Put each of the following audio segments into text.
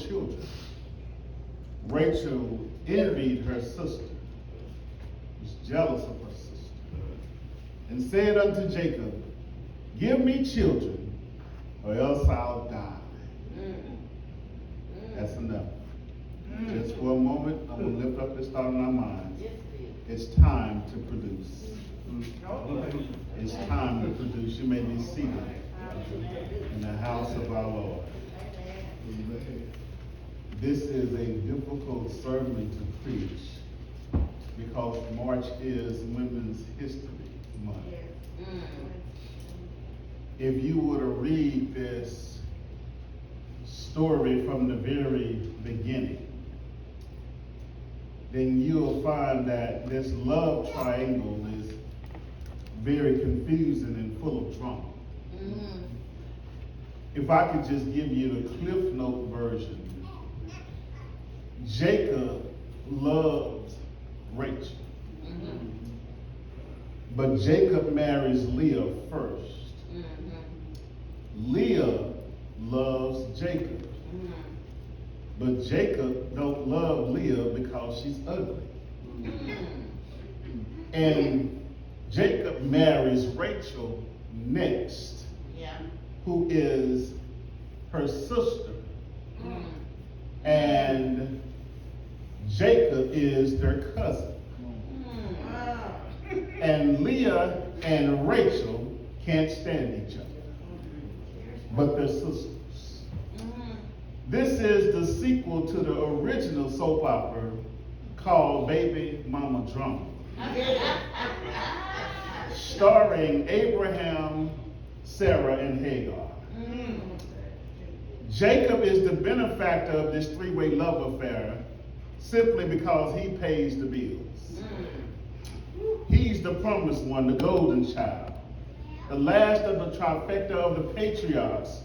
children, Rachel envied her sister, was jealous of her sister, and said unto Jacob, give me children, or else I'll die. That's enough. Just for a moment, I'm going to lift up this thought in our minds. It's time to produce. It's time to produce. You may be seated in the house of our Lord. This is a difficult sermon to preach because March is Women's History Month. If you were to read this story from the very beginning, then you'll find that this love triangle is very confusing and full of drama. If I could just give you the Cliff Note version, Jacob loves Rachel, but Jacob marries Leah first. Leah loves Jacob, but Jacob don't love Leah because she's ugly. And Jacob marries Rachel next, who is her sister. And Jacob is their cousin. And Leah and Rachel can't stand each other, but they're sisters. This is the sequel to the original soap opera called Baby Mama Drama, starring Abraham, Sarah, and Hagar. Jacob is the benefactor of this three-way love affair simply because he pays the bills. He's the promised one, the golden child, the last of the trifecta of the patriarchs,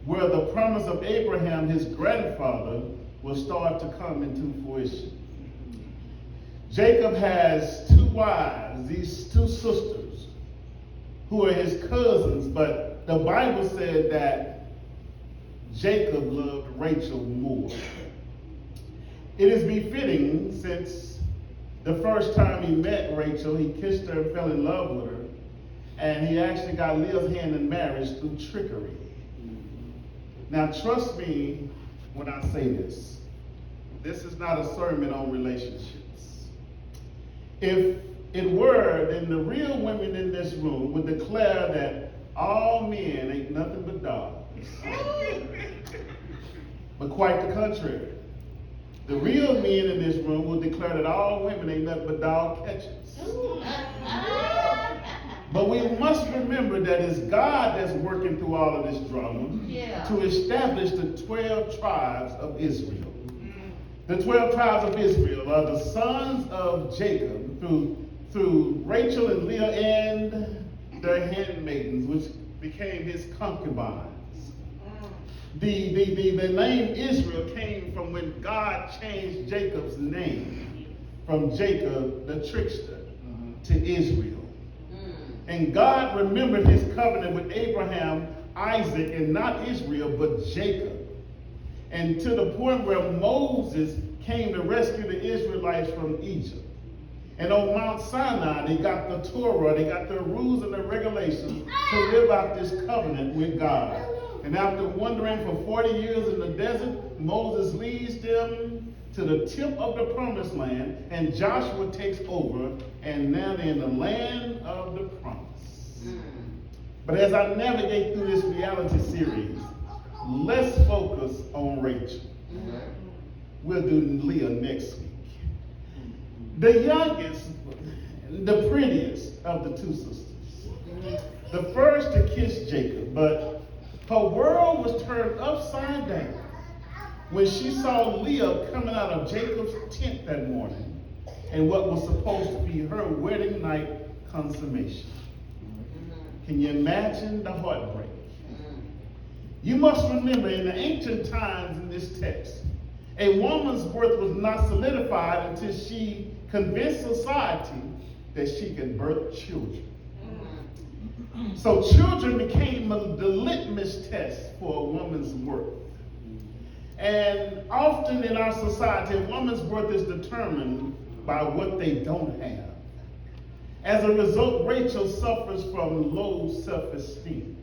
where the promise of Abraham, his grandfather, will start to come into fruition. Jacob has two wives, these two sisters, who are his cousins, but the Bible said that Jacob loved Rachel more. It is befitting, since the first time he met Rachel, he kissed her and fell in love with her, and he actually got Leah's hand in marriage through trickery. Now, trust me when I say this. This is not a sermon on relationships. If it were, then the real women in this room would declare that all men ain't nothing but dogs. But quite the contrary. The real men in this room will declare that all women ain't nothing but dog catchers. But we must remember that it's God that's working through all of this drama to establish the 12 tribes of Israel. The 12 tribes of Israel are the sons of Jacob through Rachel and Leah and their handmaidens, which became his concubines. The name Israel came from when God changed Jacob's name from Jacob the trickster to Israel. And God remembered his covenant with Abraham, Isaac, and not Israel, but Jacob. And to the point where Moses came to rescue the Israelites from Egypt. And on Mount Sinai, they got the Torah, they got the rules and the regulations to live out this covenant with God. And after wandering for 40 years in the desert, Moses leads them to the tip of the promised land, and Joshua takes over, and now they're in the land of the promise. But as I navigate through this reality series, let's focus on Rachel. We'll do Leah next week. The youngest, the prettiest of the two sisters. The first to kiss Jacob, but her world was turned upside down when she saw Leah coming out of Jacob's tent that morning and what was supposed to be her wedding night consummation. Can you imagine the heartbreak? You must remember, in the ancient times in this text, a woman's worth was not solidified until she convinced society that she could birth children. So children became the litmus test for a woman's worth. And often in our society, a woman's worth is determined by what they don't have. As a result, Rachel suffers from low self-esteem.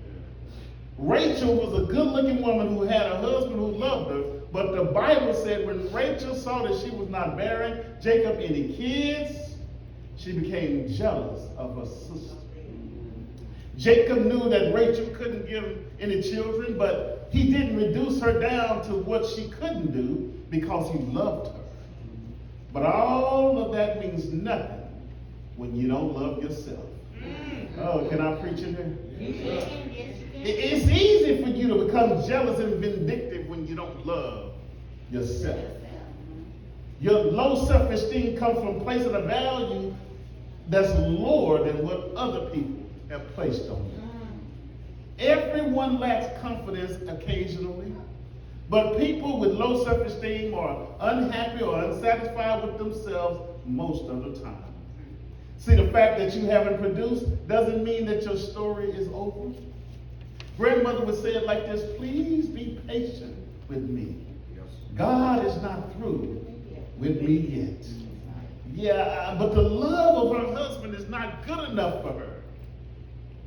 Rachel was a good-looking woman who had a husband who loved her, but the Bible said when Rachel saw that she was not bearing Jacob any kids, she became jealous of her sister. Jacob knew that Rachel couldn't give any children, but he didn't reduce her down to what she couldn't do because he loved her. But all of that means nothing when you don't love yourself. Oh, can I preach in here? It's easy for you to become jealous and vindictive when you don't love yourself. Your low self-esteem comes from placing a value that's lower than what other people have placed on you. Everyone lacks confidence occasionally, but people with low self-esteem are unhappy or unsatisfied with themselves most of the time. See, the fact that you haven't produced doesn't mean that your story is over. Grandmother would say it like this: please be patient with me. God is not through with me yet. Yeah, but the love of her husband is not good enough for her.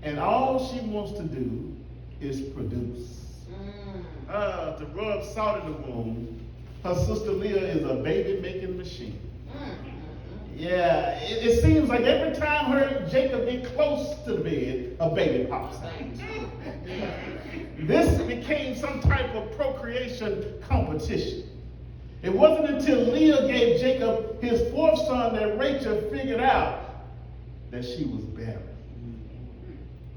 And all she wants to do is produce. To rub salt in the wound, her sister Leah is a baby-making machine. Yeah, it seems like every time her and Jacob get close to the bed, a baby pops out. This became some type of procreation competition. It wasn't until Leah gave Jacob his fourth son that Rachel figured out that she was barren.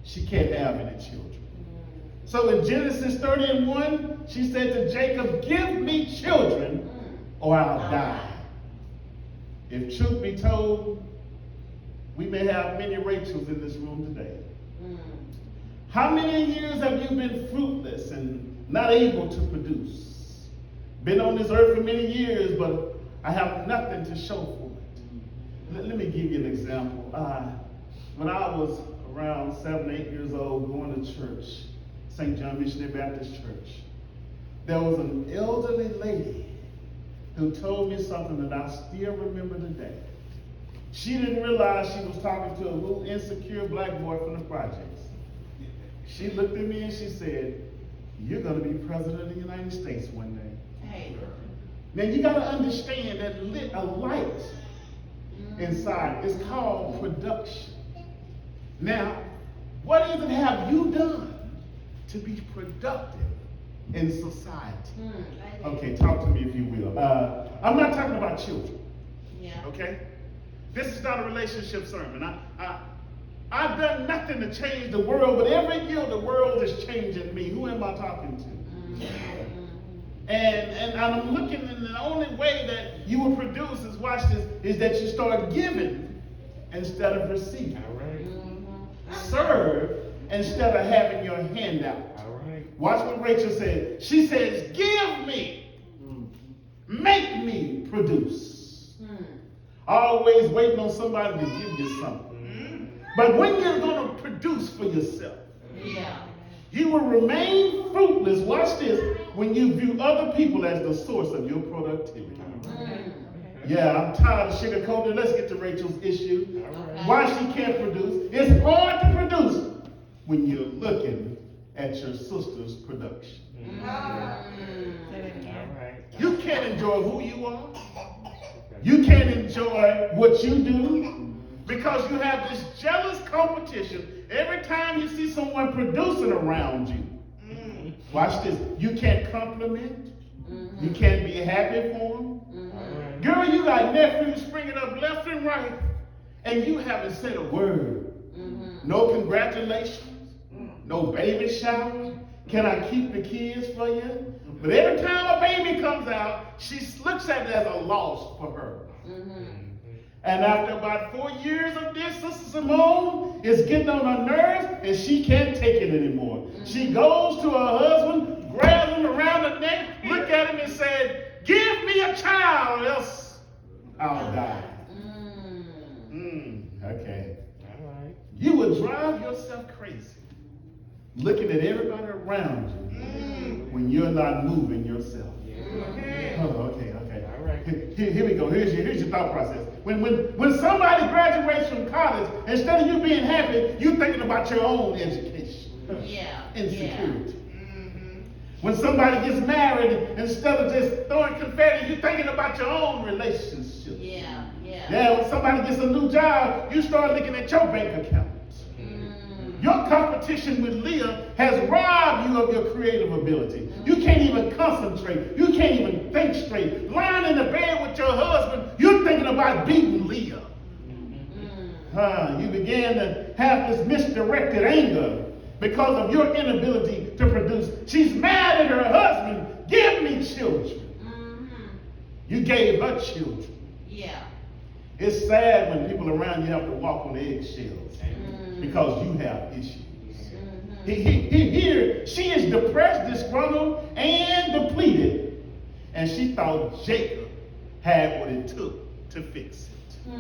She can't have any children. So in Genesis 30:1, she said to Jacob, "Give me children or I'll die." If truth be told, we may have many Rachels in this room today. How many years have you been fruitless and not able to produce? Been on this earth for many years, but I have nothing to show for it. Let me give you an example. When I was around 7, 8 years old, going to church, St. John Missionary Baptist Church, there was an elderly lady who told me something that I still remember today. She didn't realize she was talking to a little insecure black boy from the projects. She looked at me and she said, "You're going to be president of the United States one day." Hey. Now you got to understand that lit a light inside. It's called production. Now, what even have you done to be productive in society? Okay, talk to me if you will. I'm not talking about children. Yeah. Okay? This is not a relationship sermon. I've done nothing to change the world, but every year the world is changing me. Who am I talking to? And I'm looking, and the only way that you will produce is, watch this, is that you start giving instead of receiving. All right. Serve instead of having your hand out. All right. Watch what Rachel said. She says, "Give me, make me produce." Always waiting on somebody to give you something. But when you're going to produce for yourself, you will remain fruitless, watch this, when you view other people as the source of your productivity. Yeah, I'm tired of sugarcoating. Let's get to Rachel's issue. Why she can't produce. It's hard to produce when you're looking at your sister's production. You can't enjoy who you are. You can't enjoy what you do because you have this jealous competition. Every time you see someone producing around you, watch this, you can't compliment. You can't be happy for them. Girl, you got nephews springing up left and right, and you haven't said a word. No congratulations, no baby shower. Can I keep the kids for you? But every time a baby comes out, she looks at it as a loss for her. And after about 4 years of this, Sister Simone is getting on her nerves, and she can't take it anymore. She goes to her husband, grabs him around the neck, look at him and said, "Give me a child, or else I'll die." Okay. All right. You would drive yourself crazy looking at everybody around you when you're not moving yourself. here we go. Here's your thought process. When somebody graduates from college, instead of you being happy, you're thinking about your own education. Insecurity. When somebody gets married, instead of just throwing confetti, you're thinking about your own relationship. When somebody gets a new job, you start looking at your bank account. Your competition with Leah has robbed you of your creative ability. You can't even concentrate. You can't even think straight. Lying in the bed with your husband, you're thinking about beating Leah. You began to have this misdirected anger because of your inability to produce. She's mad at her husband. Give me children. You gave her children. It's sad when people around you have to walk on eggshells because you have issues. Here, she is depressed, disgruntled, and depleted, and she thought Jacob had what it took to fix it.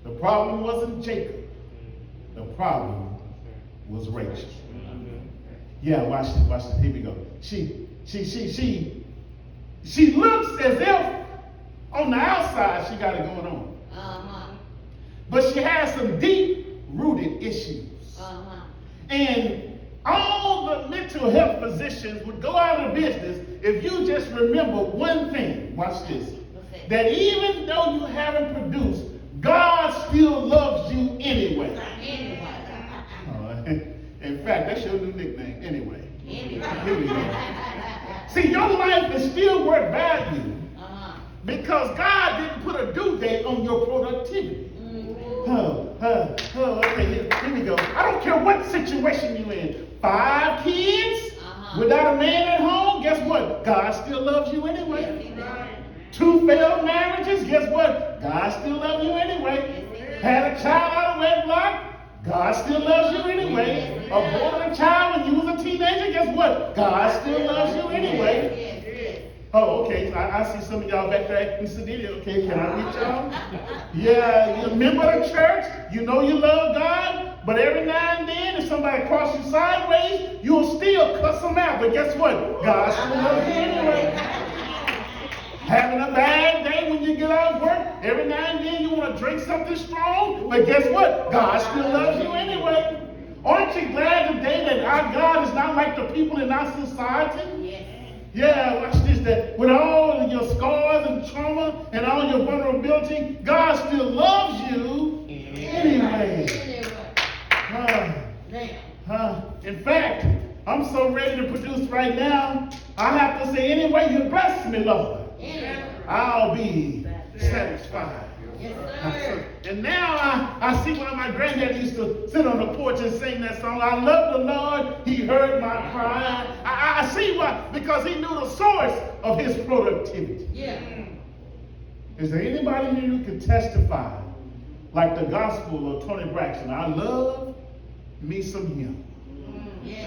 The problem wasn't Jacob. The problem was Rachel. Yeah, watch this. Here we go. She looks as if on the outside she got it going on. But she has some deep-rooted issues. And all the mental health physicians would go out of business if you just remember one thing. Watch this. That even though you haven't produced, God still loves you anyway. In fact, that's your new nickname, anyway. Here we go. See, your life is still worth value because God didn't put a due date on your productivity. Okay, here we go. I don't care what situation you're in. 5 kids without a man at home, guess what? God still loves you anyway. 2 failed marriages, guess what? God still loves you anyway. Had a child out of wedlock, God still loves you anyway. Aborted a child when you was a teenager, guess what? God still loves you anyway. Oh, okay. I see some of y'all back there acting sedity. Okay, can I reach y'all? Yeah, you're a member of the church. You know you love God. But every now and then, if somebody crosses you sideways, you'll still cuss them out. But guess what? God still loves you anyway. Having a bad day when you get out of work, every now and then you want to drink something strong. But guess what? God still loves you anyway. Aren't you glad today that our God is not like the people in our society? Yeah, watch this, that with all of your scars and trauma and all your vulnerability, God still loves you anyway. In fact, I'm so ready to produce right now, I have to say, anyway you bless me, Lord, I'll be satisfied. And now I see why my granddad used to sit on the porch and sing that song. I love the Lord, he heard my cry. I see why, because he knew the source of his productivity. Is there anybody here who can testify like the gospel of Tony Braxton? I love me some him.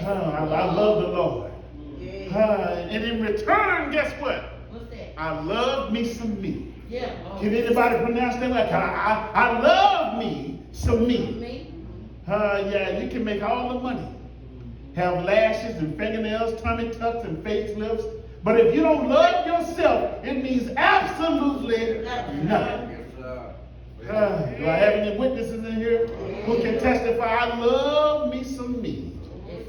I love the Lord. And in return, guess what? I love me some me. Can anybody pronounce that? Like, I love me some me. Yeah, you can make all the money. Have lashes and fingernails, tummy tucks and face lifts. But if you don't love yourself, it means absolutely nothing. Do I have any witnesses in here who can testify? I love me some me.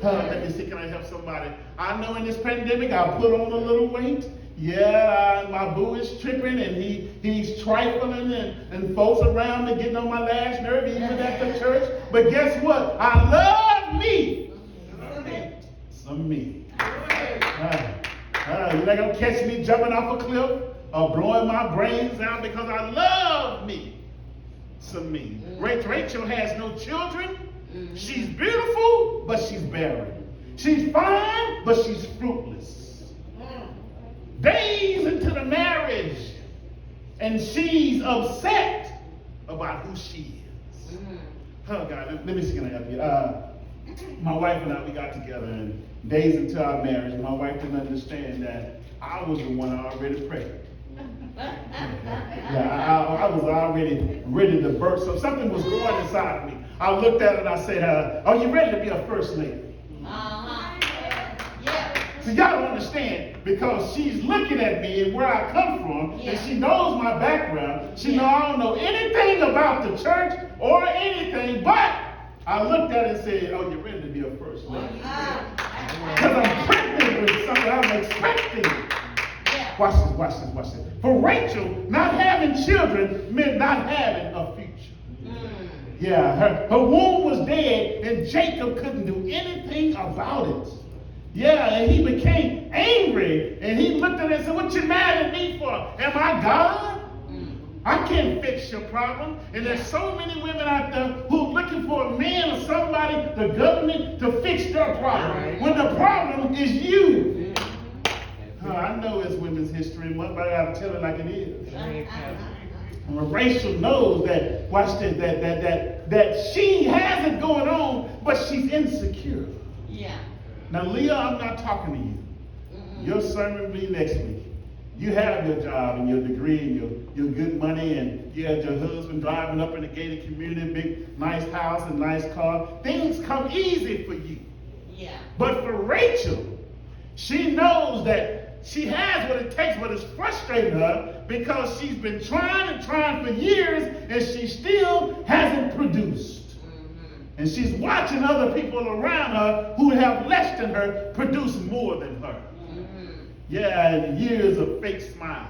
Let me see, can I help somebody? I know in this pandemic I put on a little weight. Yeah, my boo is tripping and he's trifling and folks around me getting on my last nerve, even at the church. But guess what? I love me. Some me. You're not going to catch me jumping off a cliff or blowing my brains out because I love me. Some me. Rachel has no children. She's beautiful, but she's barren. She's fine, but she's fruitless. Days into the marriage, and she's upset about who she is. Oh, God, let me see, can I help you? My wife and I, we got together, and days into our marriage, my wife didn't understand that I was the one already pregnant. Yeah, I was already ready to birth, so something was going inside of me. I looked at it and I said, are you ready to be a first lady? So y'all don't understand, because she's looking at me and where I come from, and she knows my background. She knows I don't know anything about the church or anything, but I looked at it and said, oh, you're ready to be a first lady. Because I'm pregnant with something I'm expecting. Watch this, watch this, watch this. For Rachel, not having children meant not having a future. Yeah, her womb was dead, and Jacob couldn't do anything about it. Yeah, and he became angry, and he looked at it and said, what you mad at me for? Am I God? I can't fix your problem. And there's so many women out there who are looking for a man or somebody, the government, to fix their problem. When the problem is you. I know it's Women's History Month, but I gotta tell it like it is. And Rachel knows that, watch this, that she has it going on, but she's insecure. Yeah. Now, Leah, I'm not talking to you. Your sermon will be next week. You have your job and your degree and your good money, and you have your husband driving up in a gated community, big, nice house and nice car. Things come easy for you. Yeah. But for Rachel, she knows that she has what it takes, but it's frustrating her because she's been trying and trying for years, and she still hasn't produced. And she's watching other people around her who have less than her produce more than her. Yeah, and years of fake smiles,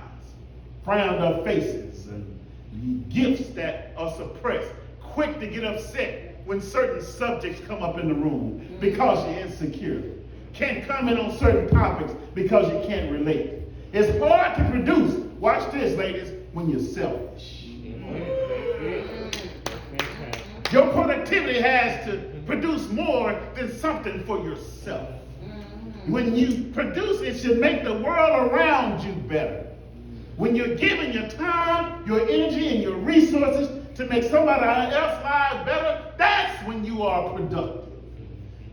frowned up faces, and gifts that are suppressed, quick to get upset when certain subjects come up in the room because you're insecure. Can't comment on certain topics because you can't relate. It's hard to produce, watch this, ladies, when you're selfish. Your productivity has to produce more than something for yourself. When you produce, it should make the world around you better. When you're giving your time, your energy, and your resources to make somebody else's life better, that's when you are productive.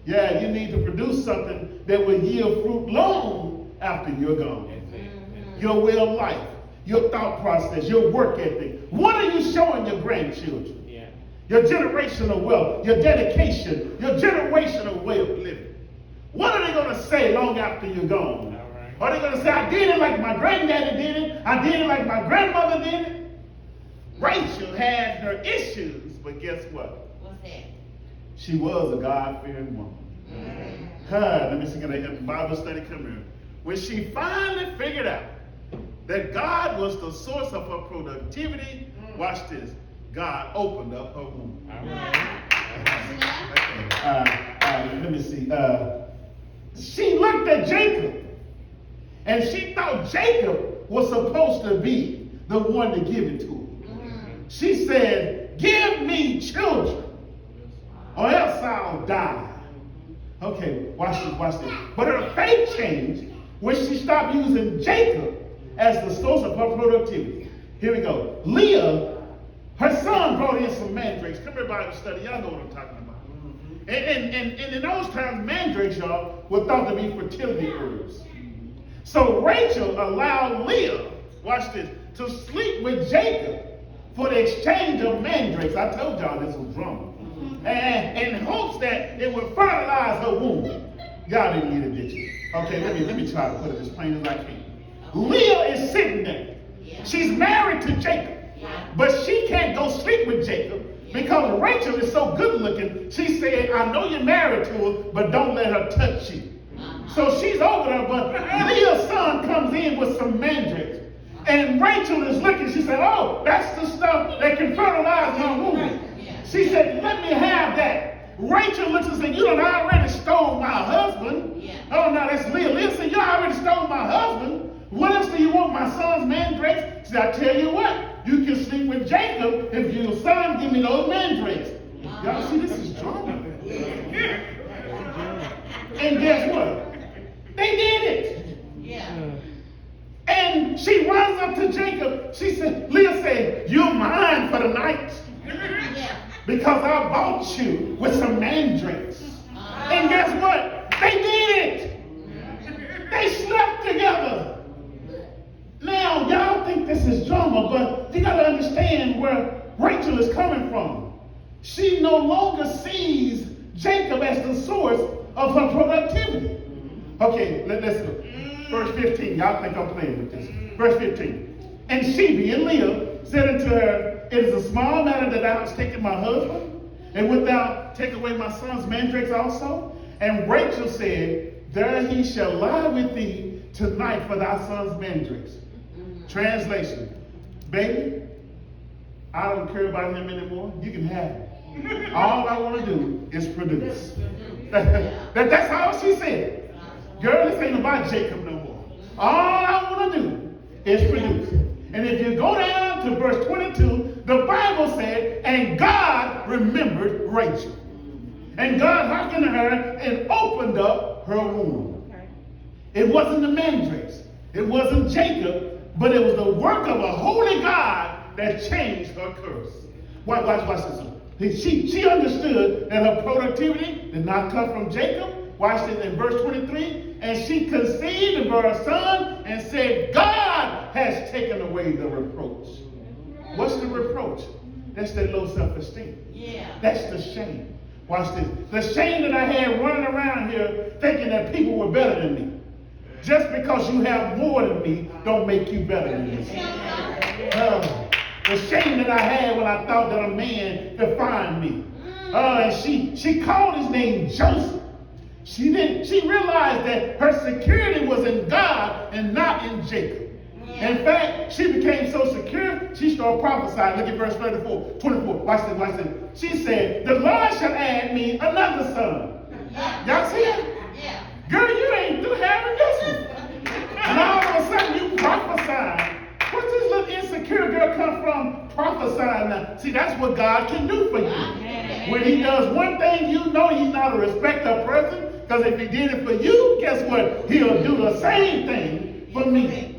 Yeah, you need to produce something that will yield fruit long after you're gone. Your way of life, your thought process, your work ethic. What are you showing your grandchildren? Your generational wealth, your dedication, your generational way of living. What are they going to say long after you're gone? Are they going to say, I did it like my granddaddy did it, I did it like my grandmother did it? Rachel had her issues, but guess what? What's that? She was a God-fearing woman. Let me see, can I have a Bible study? Come here. When she finally figured out that God was the source of her productivity, watch this, God opened up her womb. Let me see. She looked at Jacob, and she thought Jacob was supposed to be the one to give it to her. She said, give me children, or else I'll die. Okay, watch this, watch this. But her faith changed when she stopped using Jacob as the source of her productivity. Here we go. Leah, her son, brought in some mandrakes. Come here, Bible study. Y'all know what I'm talking about. And in those times, mandrakes, y'all, were thought to be fertility herbs. So Rachel allowed Leah, watch this, to sleep with Jacob for the exchange of mandrakes. I told y'all this was drama. And in hopes that it would fertilize her womb. Y'all didn't get it, did you? Okay, let me try to put it as plain as I can. Leah is sitting there. She's married to Jacob. But she can't go sleep with Jacob because Rachel is so good looking. She said, I know you're married to her, but don't let her touch you. So she's over there, but Leah's son comes in with some mandrakes. And Rachel is looking. She said, oh, that's the stuff that can fertilize my womb. She said, let me have that. Rachel looks and said, you done already stole my husband. Oh, no, that's Leah. Leah said, you already stole my husband. What else do you want, my son's mandrakes? She said, I tell you what. You can sleep with Jacob if your son give me those mandrakes. Y'all see, this is drama. And guess what? They did it. And she runs up to Jacob. She said, Leah said, you're mine for the night. Because I bought you with some mandrakes. And guess what? They did it. They slept together. Now, y'all think this is drama, but you got to understand where Rachel is coming from. She no longer sees Jacob as the source of her productivity. Okay, let's go. Verse 15. Y'all think I'm playing with this. Verse 15. And she, being Leah, said unto her, it is a small matter that thou hast taken my husband, and wilt thou take away my son's mandrakes also? And Rachel said, there he shall lie with thee tonight for thy son's mandrakes. Translation. Baby, I don't care about him anymore. You can have him. All I want to do is produce. That's all she said. Girl, this ain't about Jacob no more. All I want to do is produce. And if you go down to verse 22, the Bible said, and God remembered Rachel. And God hearkened to her and opened up her womb. It wasn't the mandrakes. It wasn't Jacob. But it was the work of a holy God that changed her curse. Watch this. She understood that her productivity did not come from Jacob. Watch this in verse 23. And she conceived and bore a son and said, God has taken away the reproach. What's the reproach? That's that low self-esteem. Yeah. That's the shame. Watch this. The shame that I had running around here thinking that people were better than me. Just because you have more than me don't make you better than me. The shame that I had when I thought that a man defined me. And she called his name Joseph. She realized that her security was in God and not in Jacob. In fact, she became so secure, she started prophesying. Look at verse 24. Watch this. She said, the Lord shall add me another son. Y'all see it? Yeah. Girl, you ain't through having this one. And all of a sudden you prophesying. Where's this little insecure girl come from prophesying now? See, that's what God can do for you. When he does one thing, you know he's not a respecter of person. Because if he did it for you, guess what? He'll do the same thing for me.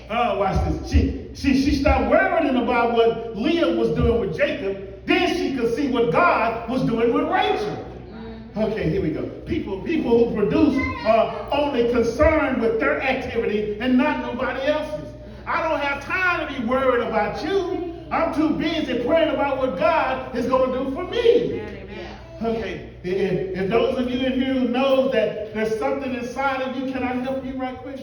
Watch this. She stopped worrying about what Leah was doing with Jacob. Then she could see what God was doing with Rachel. Okay, here we go. People who produce are only concerned with their activity and not nobody else's. I don't have time to be worried about you. I'm too busy praying about what God is going to do for me. Okay, if those of you in here who know that there's something inside of you, can I help you right quick?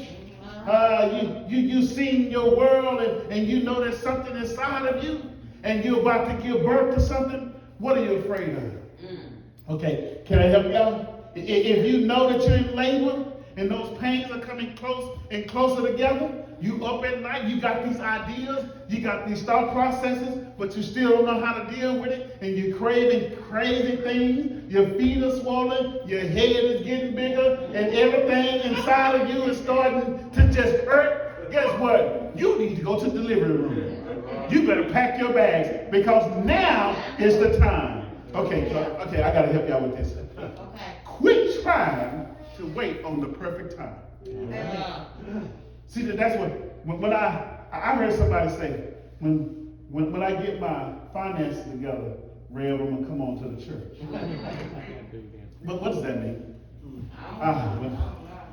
You've seen your world and you know there's something inside of you and you're about to give birth to something. What are you afraid of? Okay, can I help y'all? If you know that you're in labor and those pains are coming close and closer together, you up at night, you got these ideas, you got these thought processes, but you still don't know how to deal with it, and you're craving crazy things, your feet are swollen, your head is getting bigger, and everything inside of you is starting to just hurt. Guess what? You need to go to the delivery room. You better pack your bags, because now is the time. Okay, I gotta help y'all with this. Quit trying to wait on the perfect time. See, that's when I heard somebody say, when I get my finances together, Rev, I'm gonna come on to the church. But what does that mean?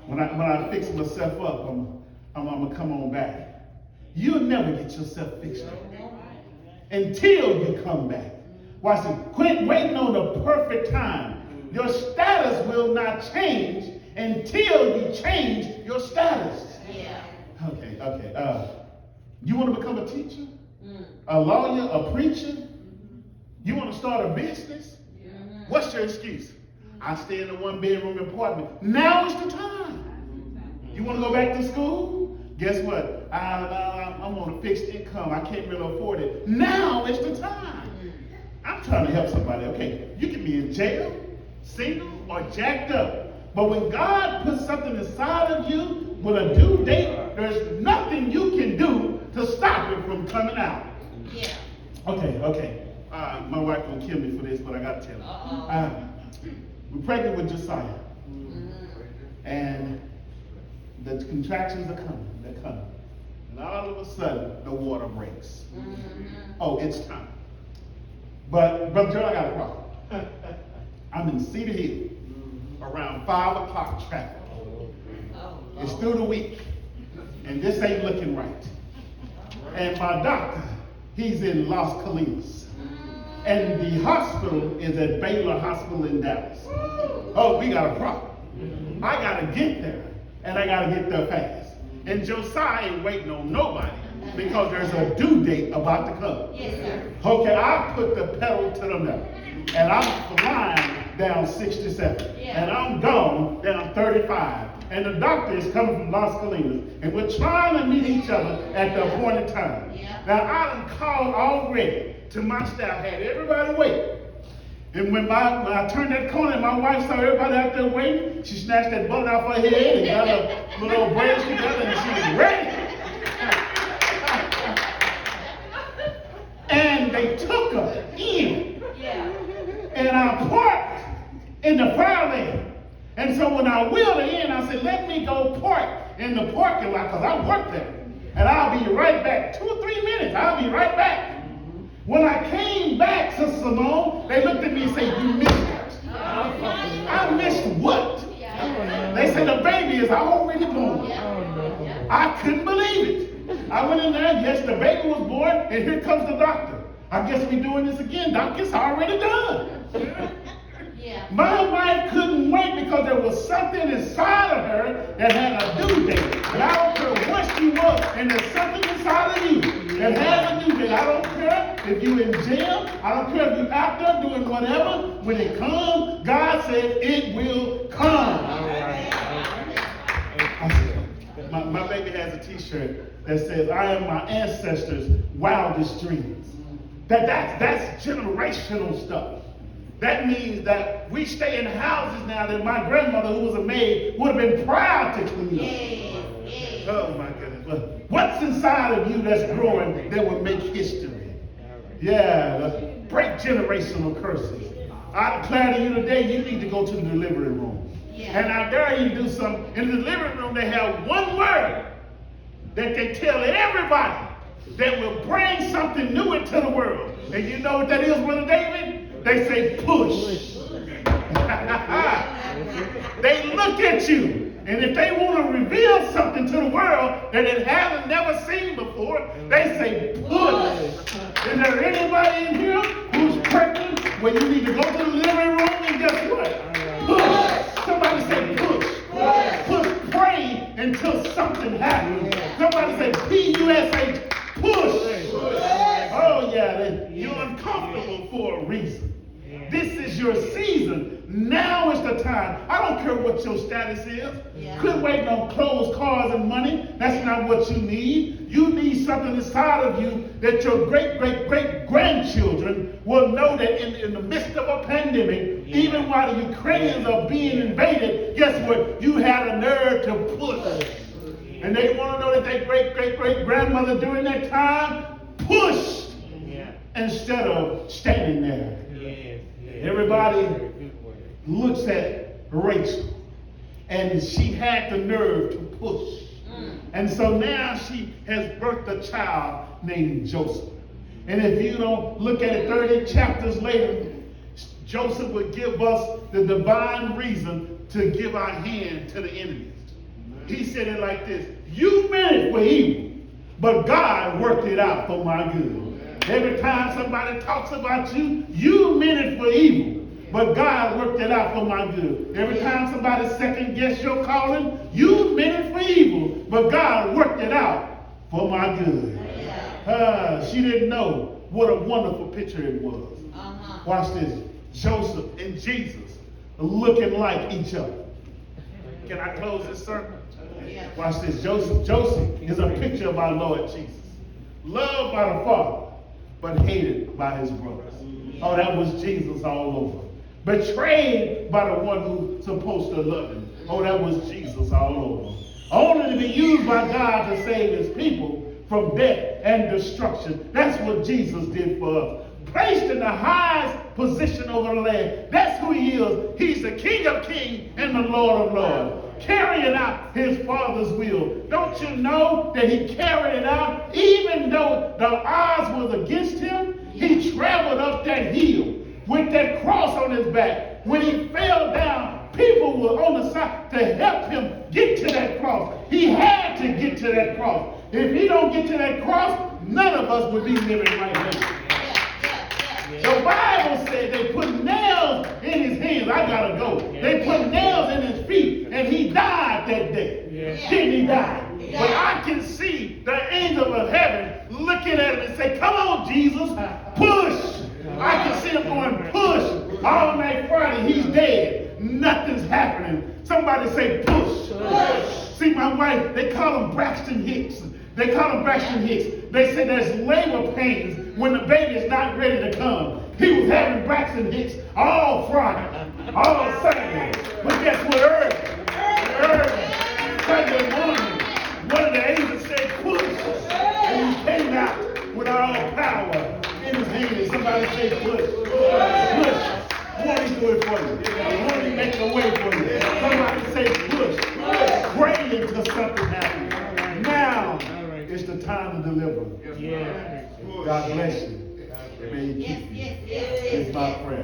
When I fix myself up, I'm gonna come on back. You'll never get yourself fixed up until you come back. Watch it. Quit waiting on the perfect time. Your status will not change until you change your status. Yeah. Okay. You want to become a teacher? A lawyer? A preacher? You want to start a business? What's your excuse? I stay in a one-bedroom apartment. Now is the time. You want to go back to school? Guess what? I'm on a fixed income. I can't really afford it. Now is the time. I'm trying to help somebody. Okay, you can be in jail, single, or jacked up. But when God puts something inside of you with a due date, there's nothing you can do to stop it from coming out. Yeah. Okay. My wife gonna kill me for this, but I gotta tell her. We're pregnant with Josiah. And the contractions are coming. They're coming. And all of a sudden, the water breaks. Oh, it's time. But, Brother Joe, I got a problem. I'm in Cedar Hill around 5 o'clock traffic. It's through the week, and this ain't looking right. And my doctor, he's in Las Colinas. And the hospital is at Baylor Hospital in Dallas. Oh, we got a problem. I got to get there, and I got to get there fast. And Josiah ain't waiting on nobody because there's a due date about to come. Yes, sir. Okay, I put the pedal to the metal, and I'm flying down 67, and I'm gone down 35. And the doctor is coming from Las Colinas, and we're trying to meet each other at the appointed time. Now, I done called already to my staff, had everybody wait. And when I turned that corner and my wife saw everybody out there waiting, she snatched that button off her head and got her little braids together, and she was ready. And they took her in. And I parked in the fire lane. And so when I wheeled her in, I said, let me go park in the parking lot, because I work there. And I'll be right back. 2 or 3 minutes, I'll be right back. When I came back, Sister Simone, they looked at me and said, you missed it. I missed what? They said the baby is already born. I couldn't believe it. I went in there, yes, the baby was born, and here comes the doctor. I guess we're doing this again. Doc, it's already done. My wife couldn't wait because there was something inside of her that had a due date. And I don't care what you were, and there's something inside of you that has a due date. I don't care if you're in jail. I don't care if you're out there doing whatever. When it comes, God said it will come. My baby has a t-shirt that says, I am my ancestors' wildest dreams. That's generational stuff. That means that we stay in houses now that my grandmother, who was a maid, would have been proud to clean up. Oh my goodness. What's inside of you that's growing that will make history? Break generational curses. I declare to you today, you need to go to the delivery room. And I dare you to do something. In the delivery room, they have one word that they tell everybody that will bring something new into the world. And you know what that is, Brother David? They say push. They look at you, and if they want to reveal something to the world that it hasn't never seen before, they say push. Is there anybody in here who's pregnant where you need to go to the living room and guess what? Push. Somebody say push. Push. Pray until something happens. Somebody say P-U-S-H. Push. Oh yeah, you're uncomfortable for a reason. This is your season. Now is the time. I don't care what your status is. Quit waiting on clothes, cars, and money. That's not what you need. You need something inside of you that your great-great-great-grandchildren will know that in the midst of a pandemic, even while the Ukrainians are being invaded, guess what? You had a nerve to push. And they want to know that their great-great-great-grandmother during that time pushed instead of standing there. Everybody looks at Rachel, and she had the nerve to push. And so now she has birthed a child named Joseph. And if you don't look at it 30 chapters later, Joseph would give us the divine reason to give our hand to the enemies. He said it like this: you meant it for evil, but God worked it out for my good. Every time somebody talks about you, you meant it for evil, but God worked it out for my good. Every time somebody second guess your calling, you meant it for evil, but God worked it out for my good. She didn't know what a wonderful picture it was. Watch this. Joseph and Jesus looking like each other. Can I close this sermon? Watch this. Joseph is a picture of our Lord Jesus. Loved by the Father, but hated by his brothers. Oh, that was Jesus all over. Betrayed by the one who's supposed to love him. Oh, that was Jesus all over. Only to be used by God to save his people from death and destruction. That's what Jesus did for us. Placed in the highest position over the land. That's who he is. He's the King of Kings and the Lord of Lords. Carrying out his Father's will. Don't you know that he carried it out? Even though the odds was against him, he traveled up that hill with that cross on his back. When he fell down, people were on the side to help him get to that cross. He had to get to that cross. If he don't get to that cross, none of us would be living right now. The Bible said they put nails in his hands. I gotta go. They put nails in his feet and he died that day. Didn't he die? But I can see the angel of heaven looking at him and say, come on, Jesus, push. I can see him going, push. All night Friday, he's dead. Nothing's happening. Somebody say, push. See, my wife, they call him Braxton Hicks. They call him Braxton Hicks. They say there's labor pains when the baby is not ready to come. He was having Braxton Hicks all Friday, all Saturday. But guess what? Early Sunday morning, one of the angels said, push. And he came out with all power in his hand. Somebody say, push. Push. Won't he do it for you? Won't he make a way for you? Somebody say, push. Pray until something happens. Now is the time to deliver. God bless you. May you keep you. It's my prayer.